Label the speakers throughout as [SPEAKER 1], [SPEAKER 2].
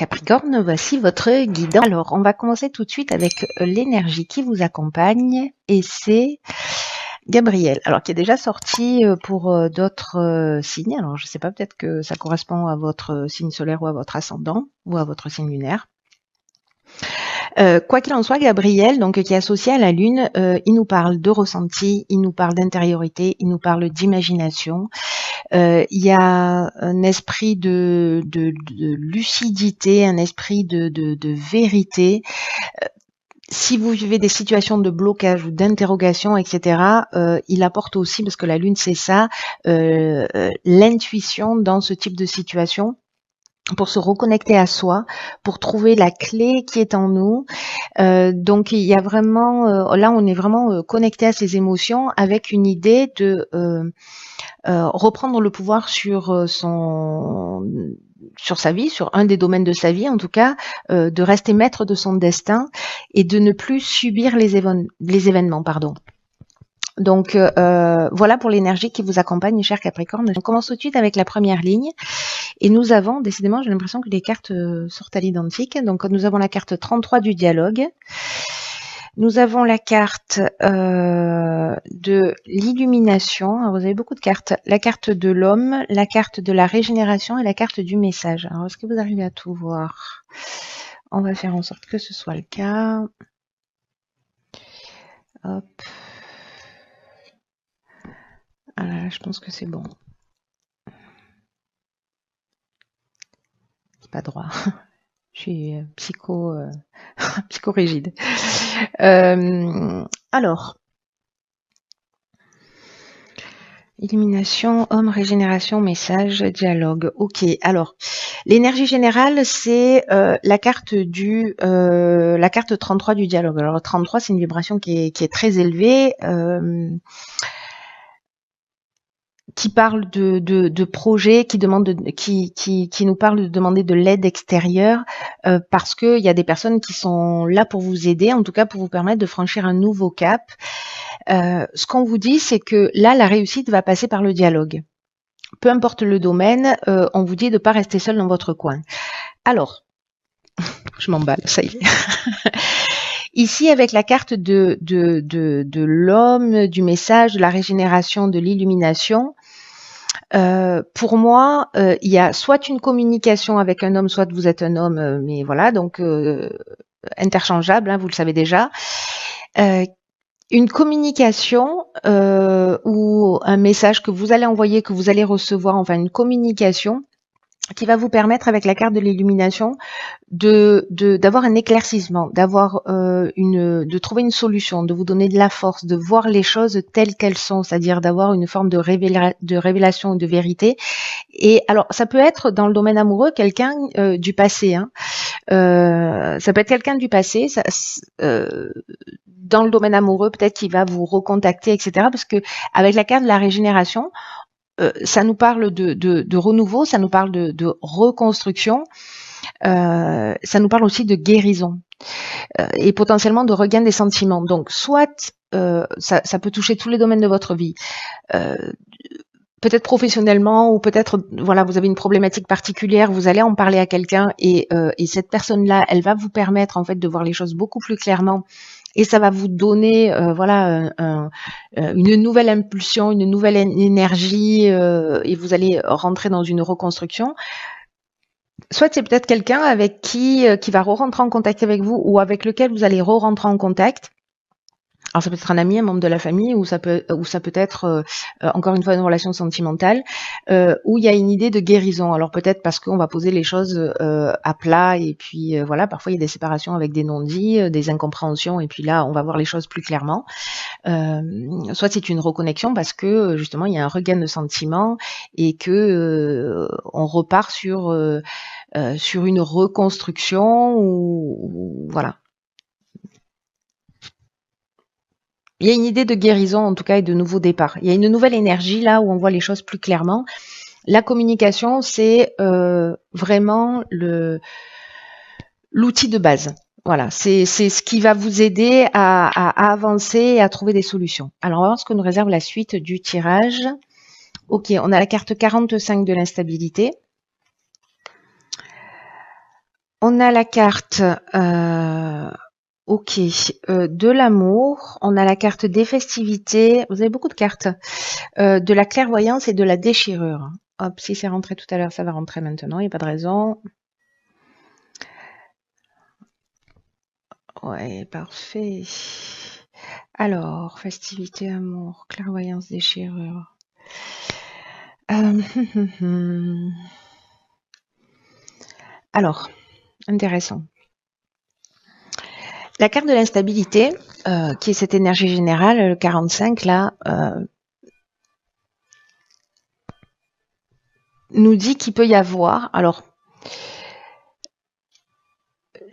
[SPEAKER 1] Capricorne, voici votre guidance. Alors, on va commencer tout de suite avec l'énergie qui vous accompagne et c'est Gabriel. Alors, qui est déjà sorti pour d'autres signes. Alors, je ne sais pas, peut-être que ça correspond à votre signe solaire ou à votre ascendant ou à votre signe lunaire. Quoi qu'il en soit, Gabriel, donc qui est associé à la Lune, il nous parle de ressenti, il nous parle d'intériorité, il nous parle d'imagination. Il y a un esprit de lucidité, un esprit de vérité. Si vous vivez des situations de blocage ou d'interrogation, etc., il apporte aussi, parce que la Lune c'est ça, l'intuition dans ce type de situation, pour se reconnecter à soi, pour trouver la clé qui est en nous. Donc il y a vraiment, là on est vraiment connecté à ses émotions avec une idée de reprendre le pouvoir sur sa vie, sur un des domaines de sa vie en tout cas, de rester maître de son destin et de ne plus subir les événements. Donc voilà pour l'énergie qui vous accompagne, cher Capricorne. On commence tout de suite avec la première ligne. Et nous avons, décidément, j'ai l'impression que les cartes sortent à l'identique. Donc nous avons la carte 33 du dialogue. Nous avons la carte de l'illumination. Alors, vous avez beaucoup de cartes. La carte de l'homme, la carte de la régénération et la carte du message. Alors, est-ce que vous arrivez à tout voir? On va faire en sorte que ce soit le cas. Hop. Ah là, je pense que c'est bon. C'est pas droit. Je suis psychorigide. Alors, illumination, homme, régénération, message, dialogue. Ok. Alors, l'énergie générale, c'est la carte 33 du dialogue. Alors, 33, c'est une vibration qui est très élevée. Qui parle de projets, qui nous parle de demander de l'aide extérieure, parce que il y a des personnes qui sont là pour vous aider, en tout cas pour vous permettre de franchir un nouveau cap. Ce qu'on vous dit, c'est que là, la réussite va passer par le dialogue. Peu importe le domaine, on vous dit de ne pas rester seul dans votre coin. Alors, je m'emballe, ça y est. Ici, avec la carte de l'homme, du message, de la régénération, de l'illumination, pour moi, il y a soit une communication avec un homme, soit vous êtes un homme, mais voilà, donc interchangeable, hein, vous le savez déjà. Une communication ou un message que vous allez envoyer, que vous allez recevoir, enfin une communication qui va vous permettre, avec la carte de l'illumination, d'avoir un éclaircissement, de trouver une solution, de vous donner de la force, de voir les choses telles qu'elles sont, c'est-à-dire d'avoir une forme de révélation, de vérité. Et alors, ça peut être dans le domaine amoureux quelqu'un du passé. Hein. Ça peut être quelqu'un du passé. Dans le domaine amoureux, peut-être qu'il va vous recontacter, etc. Parce que avec la carte de la régénération, ça nous parle de renouveau, ça nous parle de reconstruction, ça nous parle aussi de guérison et potentiellement de regain des sentiments. Donc, soit ça peut toucher tous les domaines de votre vie, peut-être professionnellement ou peut-être voilà, vous avez une problématique particulière, vous allez en parler à quelqu'un et cette personne-là, elle va vous permettre en fait de voir les choses beaucoup plus clairement. Et ça va vous donner une nouvelle impulsion, une nouvelle énergie et vous allez rentrer dans une reconstruction. Soit c'est peut-être quelqu'un avec qui va re-rentrer en contact avec vous ou avec lequel vous allez re-rentrer en contact. Alors ça peut être un ami, un membre de la famille, ou ça peut être encore une fois une relation sentimentale, où il y a une idée de guérison. Alors peut-être parce qu'on va poser les choses à plat et puis voilà, parfois il y a des séparations avec des non-dits, des incompréhensions et puis là on va voir les choses plus clairement. Soit c'est une reconnexion parce que justement il y a un regain de sentiments et que on repart sur une reconstruction ou voilà. Il y a une idée de guérison, en tout cas, et de nouveau départ. Il y a une nouvelle énergie là où on voit les choses plus clairement. La communication, c'est vraiment l'outil de base. Voilà, c'est ce qui va vous aider à avancer et à trouver des solutions. Alors, on va voir ce que nous réserve la suite du tirage. Ok, on a la carte 45 de l'instabilité. On a la carte ok, de l'amour, on a la carte des festivités, vous avez beaucoup de cartes, de la clairvoyance et de la déchirure. Hop, si c'est rentré tout à l'heure, ça va rentrer maintenant, il n'y a pas de raison. Ouais, parfait. Alors, festivité, amour, clairvoyance, déchirure. Alors, intéressant. La carte de l'instabilité, qui est cette énergie générale, le 45, là, nous dit qu'il peut y avoir... Alors,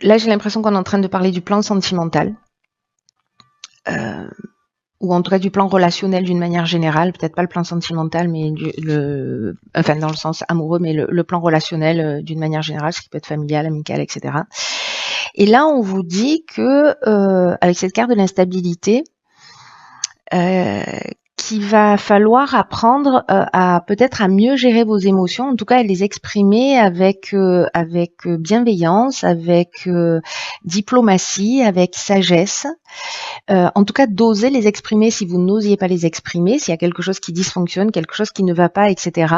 [SPEAKER 1] là, j'ai l'impression qu'on est en train de parler du plan sentimental. Ou en tout cas du plan relationnel d'une manière générale, peut-être pas le plan sentimental, mais enfin dans le sens amoureux, mais le plan relationnel d'une manière générale, ce qui peut être familial, amical, etc. Et là, on vous dit que avec cette carte de l'instabilité, qu'il va falloir apprendre à peut-être à mieux gérer vos émotions, en tout cas à les exprimer avec bienveillance, avec diplomatie, avec sagesse. En tout cas, d'oser les exprimer si vous n'osiez pas les exprimer, s'il y a quelque chose qui dysfonctionne, quelque chose qui ne va pas, etc.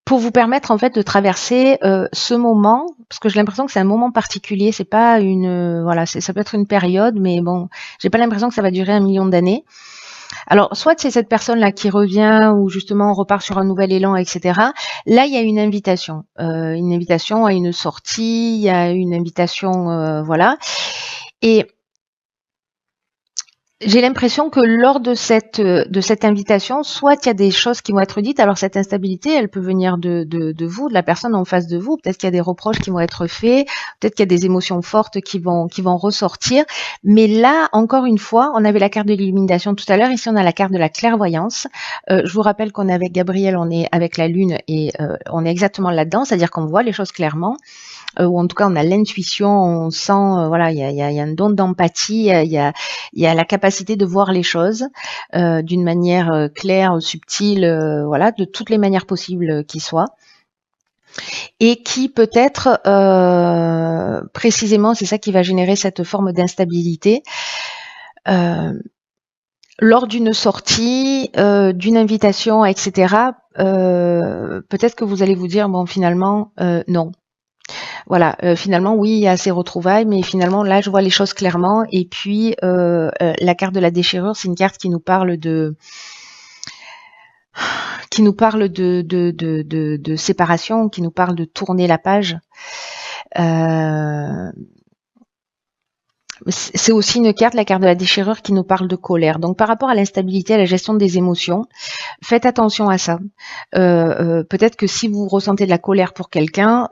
[SPEAKER 1] Pour vous permettre en fait de traverser ce moment, parce que j'ai l'impression que c'est un moment particulier, c'est pas une voilà, ça peut être une période, mais bon, j'ai pas l'impression que ça va durer 1 million d'années. Alors, soit c'est cette personne-là qui revient, ou justement on repart sur un nouvel élan, etc. Là, il y a une invitation à une sortie, il y a une invitation, voilà. Et j'ai l'impression que lors de cette invitation, soit il y a des choses qui vont être dites. Alors cette instabilité, elle peut venir de vous, de la personne en face de vous. Peut-être qu'il y a des reproches qui vont être faits, peut-être qu'il y a des émotions fortes qui vont ressortir. Mais là, encore une fois, on avait la carte de l'illumination tout à l'heure. Ici, on a la carte de la clairvoyance. Je vous rappelle qu'on est avec Gabriel, on est avec la Lune et on est exactement là-dedans, c'est-à-dire qu'on voit les choses clairement. Ou en tout cas on a l'intuition, on sent, voilà, il y a un don d'empathie, il y a la capacité de voir les choses d'une manière claire, subtile, voilà, de toutes les manières possibles qui soient. Et qui peut-être, précisément, c'est ça qui va générer cette forme d'instabilité. Lors d'une sortie, d'une invitation, etc., peut-être que vous allez vous dire, bon, finalement, non. Voilà, finalement, oui, il y a ces retrouvailles, mais finalement, là, je vois les choses clairement. Et puis, la carte de la déchirure, c'est une carte qui nous parle de séparation, qui nous parle de tourner la page. C'est aussi une carte, la carte de la déchirure, qui nous parle de colère. Donc, par rapport à l'instabilité, à la gestion des émotions, faites attention à ça. Peut-être que si vous ressentez de la colère pour quelqu'un,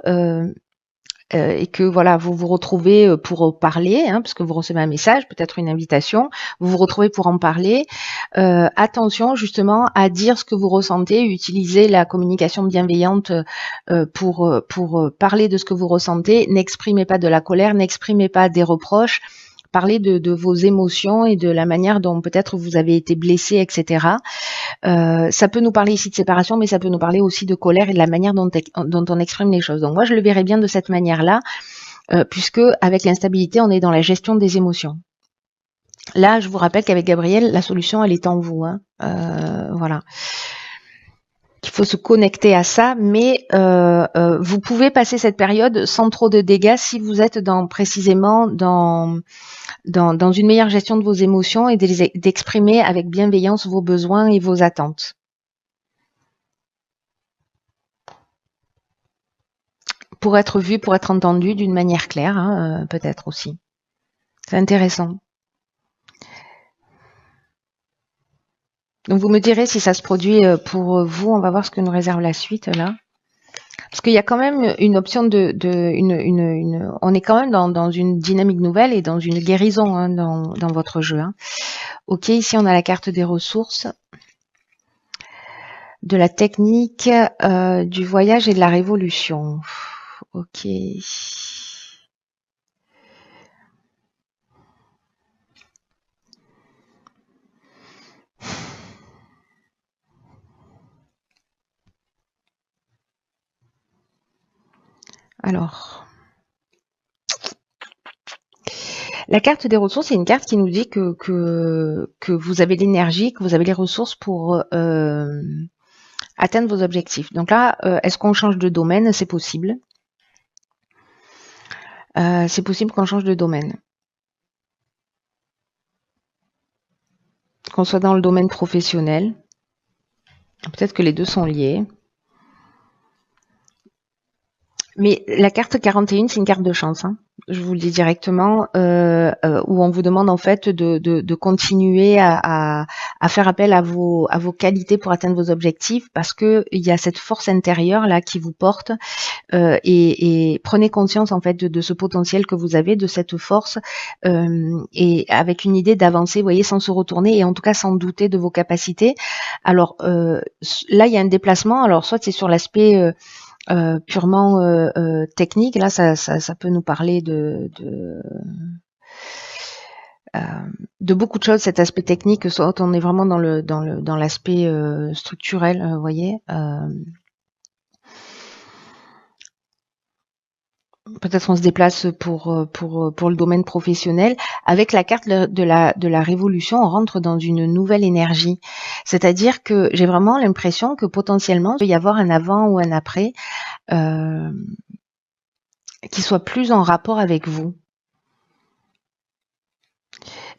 [SPEAKER 1] et que voilà, vous vous retrouvez pour parler, parce que vous recevez un message, peut-être une invitation, vous vous retrouvez pour en parler. Attention justement à dire ce que vous ressentez, utiliser la communication bienveillante pour parler de ce que vous ressentez. N'exprimez pas de la colère, n'exprimez pas des reproches. Parlez de vos émotions et de la manière dont peut-être vous avez été blessé, etc. Ça peut nous parler ici de séparation, mais ça peut nous parler aussi de colère et de la manière dont on exprime les choses. Donc moi, je le verrais bien de cette manière-là, puisque avec l'instabilité, on est dans la gestion des émotions. Là, je vous rappelle qu'avec Gabriel, la solution, elle est en vous. Voilà. Il faut se connecter à ça, mais vous pouvez passer cette période sans trop de dégâts si vous êtes précisément dans une meilleure gestion de vos émotions et d'exprimer avec bienveillance vos besoins et vos attentes. Pour être vu, pour être entendu d'une manière claire, peut-être aussi. C'est intéressant. Donc vous me direz si ça se produit pour vous. On va voir ce que nous réserve la suite là. Parce qu'il y a quand même une option on est quand même dans une dynamique nouvelle et dans une guérison dans votre jeu. Ok, ici on a la carte des ressources, de la technique, du voyage et de la révolution. Ok. Alors, la carte des ressources, c'est une carte qui nous dit que vous avez l'énergie, que vous avez les ressources pour atteindre vos objectifs. Donc là, est-ce qu'on change de domaine? C'est possible. C'est possible qu'on change de domaine. Qu'on soit dans le domaine professionnel. Peut-être que les deux sont liés. Mais la carte 41, c'est une carte de chance. Hein. Je vous le dis directement, où on vous demande en fait de continuer à faire appel à vos qualités pour atteindre vos objectifs, parce que il y a cette force intérieure là qui vous porte, et prenez conscience en fait de ce potentiel que vous avez, de cette force, et avec une idée d'avancer, vous voyez, sans se retourner et en tout cas sans douter de vos capacités. Alors là, il y a un déplacement. Alors soit c'est sur l'aspect purement technique. Là, ça peut nous parler de beaucoup de choses, cet aspect technique, soit on est vraiment dans l'aspect structurel, vous voyez. Peut-être on se déplace pour le domaine professionnel. Avec la carte de la révolution, on rentre dans une nouvelle énergie. C'est-à-dire que j'ai vraiment l'impression que potentiellement, il peut y avoir un avant ou un après qui soit plus en rapport avec vous.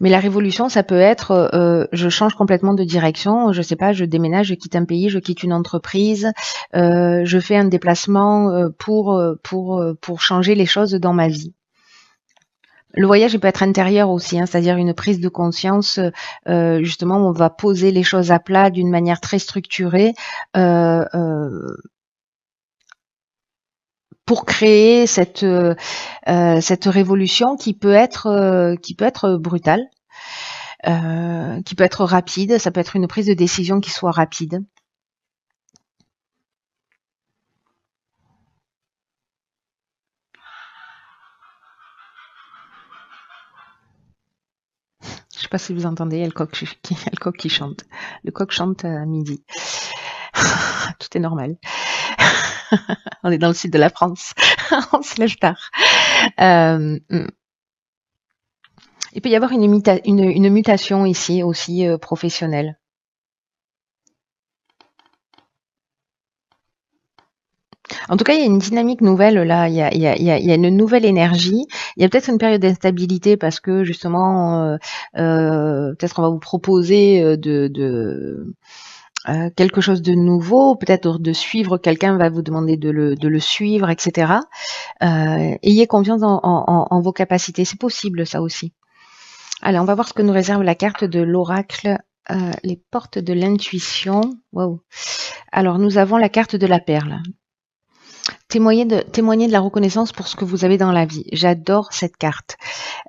[SPEAKER 1] Mais la révolution, ça peut être je change complètement de direction, je sais pas, je déménage, je quitte un pays, je quitte une entreprise, je fais un déplacement pour changer les choses dans ma vie. Le voyage, il peut être intérieur aussi, hein, c'est-à-dire une prise de conscience, justement, où on va poser les choses à plat d'une manière très structurée, pour créer cette révolution qui peut être brutale, qui peut être rapide. Ça peut être une prise de décision qui soit rapide. Je sais pas si vous entendez, il y a le coq qui chante. Le coq chante à midi. Tout est normal. On est dans le sud de la France. On se lève tard. Il peut y avoir une mutation ici aussi professionnelle. En tout cas, il y a une dynamique nouvelle là, il y a une nouvelle énergie. Il y a peut-être une période d'instabilité parce que justement, peut-être on va vous proposer quelque chose de nouveau, peut-être de suivre quelqu'un va vous demander de le suivre, etc. Ayez confiance en vos capacités, c'est possible ça aussi. Allez, on va voir ce que nous réserve la carte de l'oracle, les portes de l'intuition. Wow. Alors, nous avons la carte de la perle. Témoigner de la reconnaissance pour ce que vous avez dans la vie. J'adore cette carte.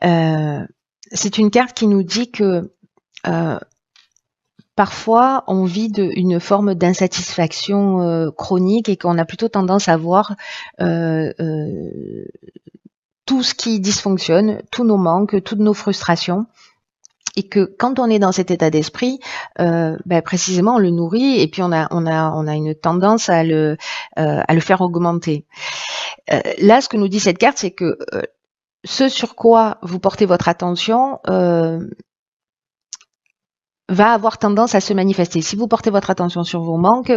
[SPEAKER 1] C'est une carte qui nous dit que parfois on vit une forme d'insatisfaction chronique et qu'on a plutôt tendance à voir tout ce qui dysfonctionne, tous nos manques, toutes nos frustrations. Et que quand on est dans cet état d'esprit, précisément on le nourrit et puis on a une tendance à le faire augmenter. Là, ce que nous dit cette carte, c'est que ce sur quoi vous portez votre attention va avoir tendance à se manifester. Si vous portez votre attention sur vos manques,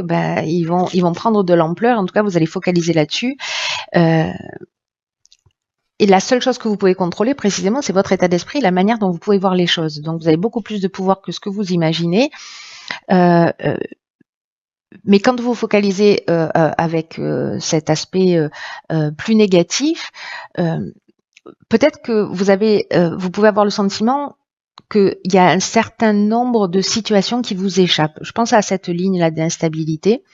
[SPEAKER 1] ils vont prendre de l'ampleur. En tout cas, vous allez focaliser là-dessus. Et la seule chose que vous pouvez contrôler précisément, c'est votre état d'esprit, la manière dont vous pouvez voir les choses. Donc, vous avez beaucoup plus de pouvoir que ce que vous imaginez. Mais quand vous focalisez avec cet aspect plus négatif, peut-être que vous pouvez avoir le sentiment qu'il y a un certain nombre de situations qui vous échappent. Je pense à cette ligne-là d'instabilité.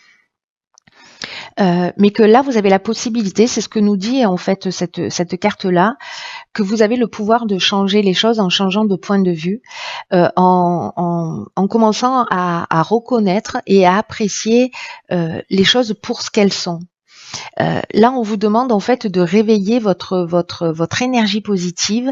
[SPEAKER 1] Mais que là, vous avez la possibilité, c'est ce que nous dit en fait cette carte-là, que vous avez le pouvoir de changer les choses en changeant de point de vue, en commençant à reconnaître et à apprécier les choses pour ce qu'elles sont. Là, on vous demande en fait de réveiller votre énergie positive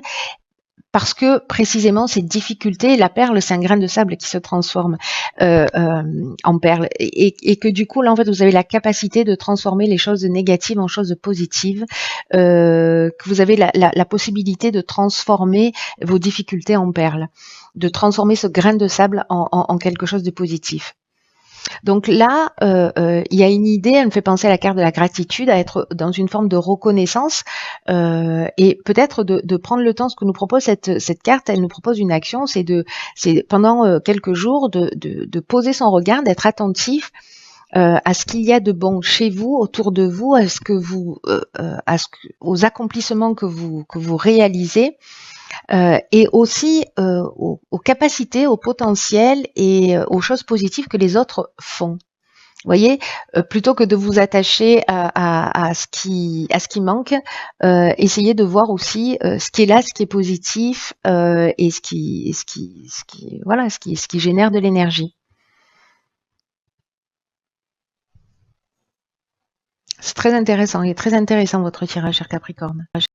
[SPEAKER 1] parce que précisément ces difficultés, la perle, c'est un grain de sable qui se transforme en perle, et que du coup là en fait vous avez la capacité de transformer les choses négatives en choses positives, que vous avez la possibilité de transformer vos difficultés en perles, de transformer ce grain de sable en quelque chose de positif. Donc là, il y a une idée, elle me fait penser à la carte de la gratitude, à être dans une forme de reconnaissance, et peut-être de prendre le temps. Ce que nous propose cette carte, elle nous propose une action, c'est pendant quelques jours de poser son regard, d'être attentif à ce qu'il y a de bon chez vous, autour de vous, à ce que vous, aux accomplissements que vous réalisez. Et aussi aux capacités, au potentiel et aux choses positives que les autres font. Vous voyez, plutôt que de vous attacher à ce qui manque, essayez de voir aussi ce qui est là, ce qui est positif, et ce qui génère de l'énergie. C'est très intéressant, il est très intéressant votre tirage, cher Capricorne.